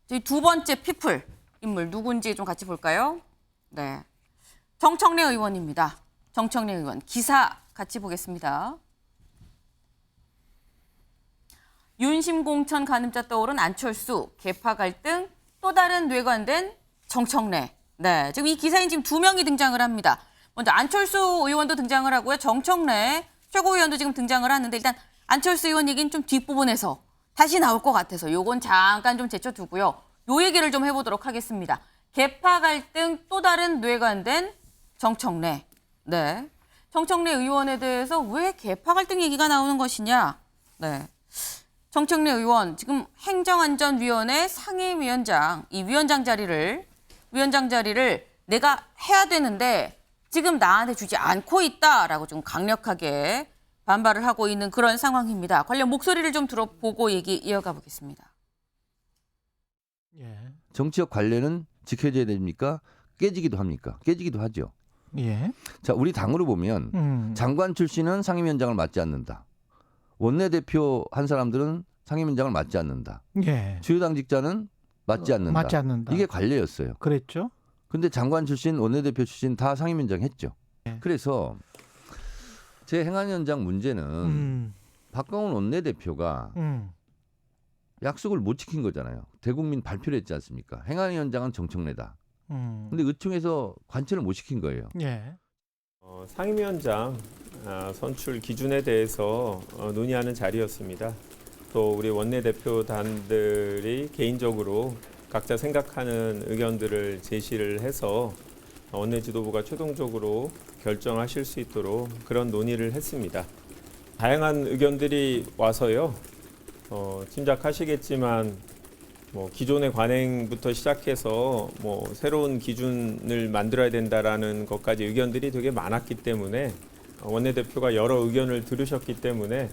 저희 두 번째 피플 인물 누군지 좀 같이 볼까요? 네, 정청래 의원입니다. 정청래 의원 기사 같이 보겠습니다. 윤심 공천 가늠자 떠오른 안철수, 계파 갈등, 또 다른 뇌관된 정청래. 네, 지금 이 기사엔 지금 두 명이 등장을 합니다. 먼저 안철수 의원도 등장을 하고요. 정청래 최고위원도 지금 등장을 하는데 일단 안철수 의원 얘기는 좀 뒷부분에서 다시 나올 것 같아서 요건 잠깐 좀 제쳐두고요. 요 얘기를 좀 해보도록 하겠습니다. 계파 갈등 또 다른 뇌관된 정청래. 네, 정청래 의원에 대해서 왜 계파 갈등 얘기가 나오는 것이냐. 네, 정청래 의원 지금 행정안전위원회 상임위원장 이 위원장 자리를 내가 해야 되는데 지금 나한테 주지 않고 있다라고 좀 강력하게 반발을 하고 있는 그런 상황입니다. 관련 목소리를 좀 들어보고 얘기 이어가 보겠습니다. 예. 정치적 관례는 지켜져야 됩니까? 깨지기도 합니까? 깨지기도 하죠. 예. 자, 우리 당으로 보면 장관 출신은 상임위원장을 맡지 않는다. 원내대표 한 사람들은 상임위원장을 맡지 않는다. 예. 주요 당직자는 맡지 않는다. 맞지 않는다. 이게 관례였어요. 그랬죠? 근데 장관 출신, 원내대표 출신 다 상임위원장 했죠. 네. 그래서 제 행안위원장 문제는 박광원 원내대표가 약속을 못 지킨 거잖아요. 대국민 발표를 했지 않습니까? 행안위원장은 정청래다. 근데 의총에서 관철을 못 시킨 거예요. 예. 상임위원장 선출 기준에 대해서 논의하는 자리였습니다. 또 우리 원내대표단들이 개인적으로 각자 생각하는 의견들을 제시를 해서 원내 지도부가 최종적으로 결정하실 수 있도록 그런 논의를 했습니다. 다양한 의견들이 와서요. 짐작하시겠지만 기존의 관행부터 시작해서 새로운 기준을 만들어야 된다라는 것까지 의견들이 되게 많았기 때문에 원내대표가 여러 의견을 들으셨기 때문에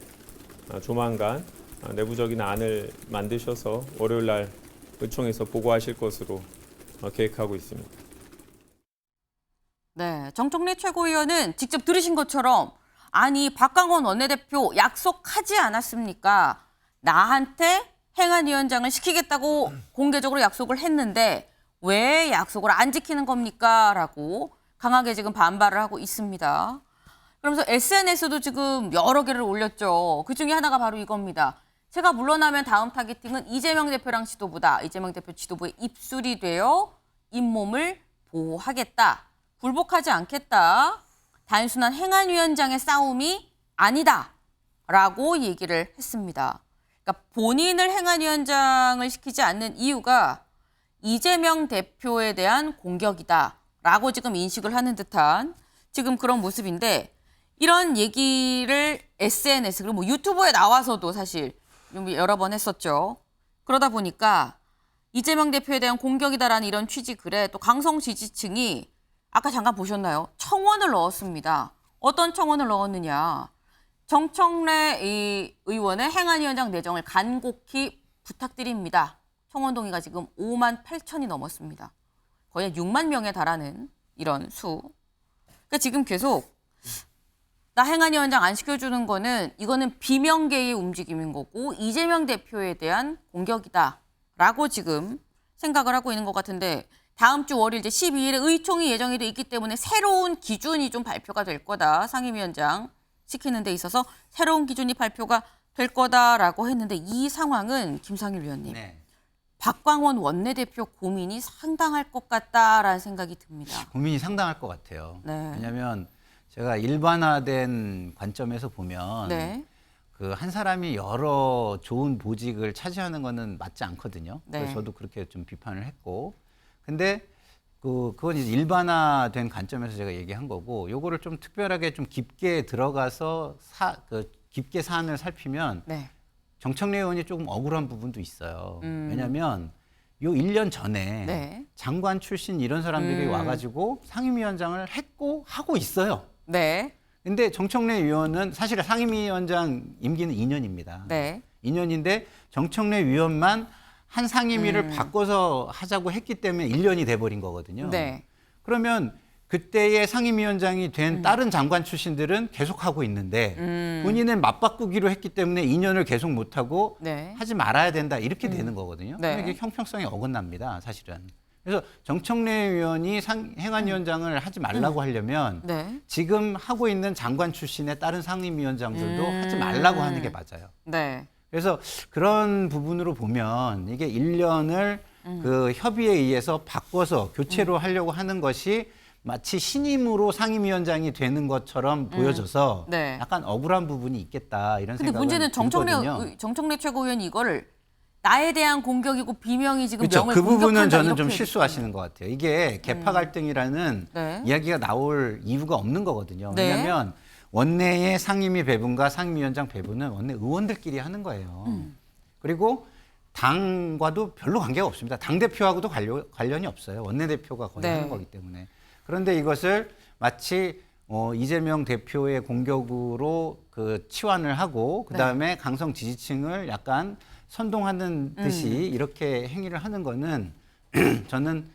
조만간 내부적인 안을 만드셔서 월요일 날 의총에서 보고하실 것으로 계획하고 있습니다. 네, 정청래 최고위원은 직접 들으신 것처럼 아니 박광원 원내대표 약속하지 않았습니까? 나한테 행안위원장을 시키겠다고 공개적으로 약속을 했는데 왜 약속을 안 지키는 겁니까? 라고 강하게 지금 반발을 하고 있습니다. 그러면서 SNS도 지금 여러 개를 올렸죠. 그중에 하나가 바로 이겁니다. 제가 물러나면 다음 타겟팅은 이재명 대표랑 지도부다. 이재명 대표 지도부에 입술이 되어 잇몸을 보호하겠다. 굴복하지 않겠다. 단순한 행안위원장의 싸움이 아니다. 라고 얘기를 했습니다. 그러니까 본인을 행안위원장을 시키지 않는 이유가 이재명 대표에 대한 공격이다. 라고 지금 인식을 하는 듯한 지금 그런 모습인데 이런 얘기를 SNS 그리고 유튜브에 나와서도 사실 여러 번 했었죠. 그러다 보니까 이재명 대표에 대한 공격이다라는 이런 취지 글에 또 강성 지지층이 아까 잠깐 보셨나요? 청원을 넣었습니다. 어떤 청원을 넣었느냐. 정청래 의원의 행안위원장 내정을 간곡히 부탁드립니다. 청원 동의가 지금 5만 8천이 넘었습니다. 거의 6만 명에 달하는 이런 수. 그러니까 지금 계속 나 행안위원장 안 시켜주는 이거는 비명계의 움직임인 거고 이재명 대표에 대한 공격이다라고 지금 생각을 하고 있는 것 같은데 다음 주 월요일 이제 12일에 의총이 예정이 돼 있기 때문에 새로운 기준이 좀 발표가 될 거다. 상임위원장 시키는 데 있어서 새로운 기준이 발표가 될 거다라고 했는데 이 상황은 김상일 위원님. 네. 박광원 원내대표 고민이 상당할 것 같다라는 생각이 듭니다. 고민이 상당할 것 같아요. 네. 왜냐하면 제가 일반화된 관점에서 보면 네. 그 한 사람이 여러 좋은 보직을 차지하는 거는 맞지 않거든요. 네. 그래서 저도 그렇게 좀 비판을 했고, 근데 그건 이제 일반화된 관점에서 제가 얘기한 거고, 요거를 좀 특별하게 좀 깊게 들어가서 깊게 사안을 살피면 네. 정청래 의원이 조금 억울한 부분도 있어요. 왜냐하면 요 1년 전에 네. 장관 출신 이런 사람들이 와가지고 상임위원장을 했고 하고 있어요. 네. 근데 정청래 의원은 사실 상임위원장 임기는 2년입니다. 네. 2년인데 정청래 의원만 한 상임위를 바꿔서 하자고 했기 때문에 1년이 돼버린 거거든요. 네. 그러면 그때의 상임위원장이 된 다른 장관 출신들은 계속 하고 있는데 본인은 맞바꾸기로 했기 때문에 2년을 계속 못하고 네. 하지 말아야 된다 이렇게 되는 거거든요. 네. 이게 형평성이 어긋납니다, 사실은. 그래서 정청래 의원이 행안위원장을 하지 말라고 하려면 네. 지금 하고 있는 장관 출신의 다른 상임위원장들도 하지 말라고 하는 게 맞아요. 네. 그래서 그런 부분으로 보면 이게 1년을 그 협의에 의해서 바꿔서 교체로 하려고 하는 것이 마치 신임으로 상임위원장이 되는 것처럼 보여져서 네. 약간 억울한 부분이 있겠다 이런 근데 생각은 문제는 들거든요. 정청래 최고위원이 이거를 나에 대한 공격이고 비명이 지금 그렇죠. 명을 그 부분은 공격한다, 저는 이렇게 좀 얘기했어요. 실수하시는 것 같아요. 이게 개파 갈등이라는 네. 이야기가 나올 이유가 없는 거거든요. 네. 왜냐하면 원내의 상임위 배분과 상임위원장 배분은 원내 의원들끼리 하는 거예요. 그리고 당과도 별로 관계가 없습니다. 당대표하고도 관련이 없어요. 원내대표가 거의 네. 하는 거기 때문에. 그런데 이것을 마치 이재명 대표의 공격으로 그 치환을 하고 그다음에 강성 지지층을 약간 선동하는 듯이 이렇게 행위를 하는 거는 저는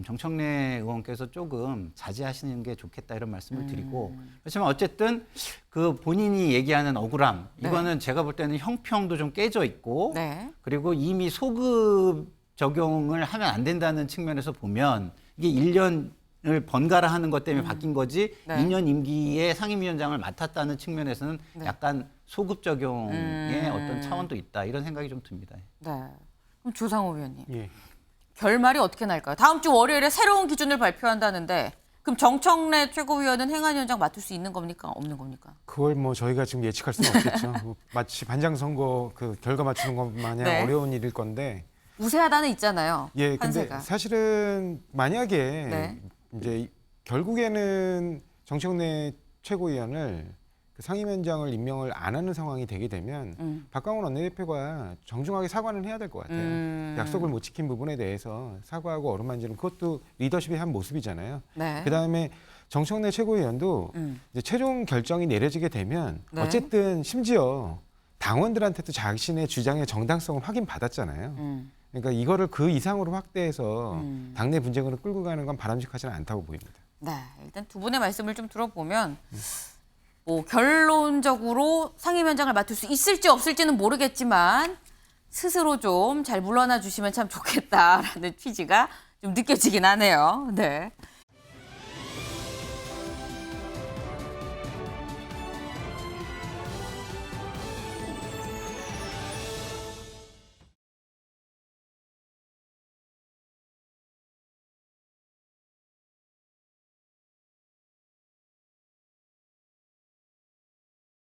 정청래 의원께서 조금 자제하시는 게 좋겠다 이런 말씀을 드리고 그렇지만 어쨌든 그 본인이 얘기하는 억울함 이거는 제가 볼 때는 형평도 좀 깨져 있고 네. 그리고 이미 소급 적용을 하면 안 된다는 측면에서 보면 이게 1년을 번갈아 하는 것 때문에 바뀐 거지 네. 2년 임기에 상임위원장을 맡았다는 측면에서는 네. 약간 소급 적용의 어떤 차원도 있다 이런 생각이 좀 듭니다. 네. 그럼 조상호 의원님. 예. 결말이 어떻게 날까요? 다음 주 월요일에 새로운 기준을 발표한다는데 그럼 정청래 최고위원은 행안위원장 맡을 수 있는 겁니까? 없는 겁니까? 그걸 뭐 저희가 지금 예측할 수는 없겠죠. 뭐 마치 반장 선거 그 결과 맞추는 것 마냥 네. 어려운 일일 건데. 우세하다는 있잖아요. 예, 근데 판세가. 사실은 만약에 네. 이제 결국에는 정청래 최고위원을 그 상임위원장을 임명을 안 하는 상황이 되게 되면 박광원 원내대표가 정중하게 사과는 해야 될 것 같아요. 약속을 못 지킨 부분에 대해서 사과하고 어루만지는 그것도 리더십의 한 모습이잖아요. 네. 그다음에 정청래 최고위원도 이제 최종 결정이 내려지게 되면 네. 어쨌든 심지어 당원들한테도 자신의 주장의 정당성을 확인받았잖아요. 그러니까 이거를 그 이상으로 확대해서 당내 분쟁으로 끌고 가는 건 바람직하지는 않다고 보입니다. 네. 일단 두 분의 말씀을 좀 들어보면 뭐 결론적으로 상임위원장을 맡을 수 있을지 없을지는 모르겠지만 스스로 좀 잘 물러나 주시면 참 좋겠다라는 취지가 좀 느껴지긴 하네요. 네.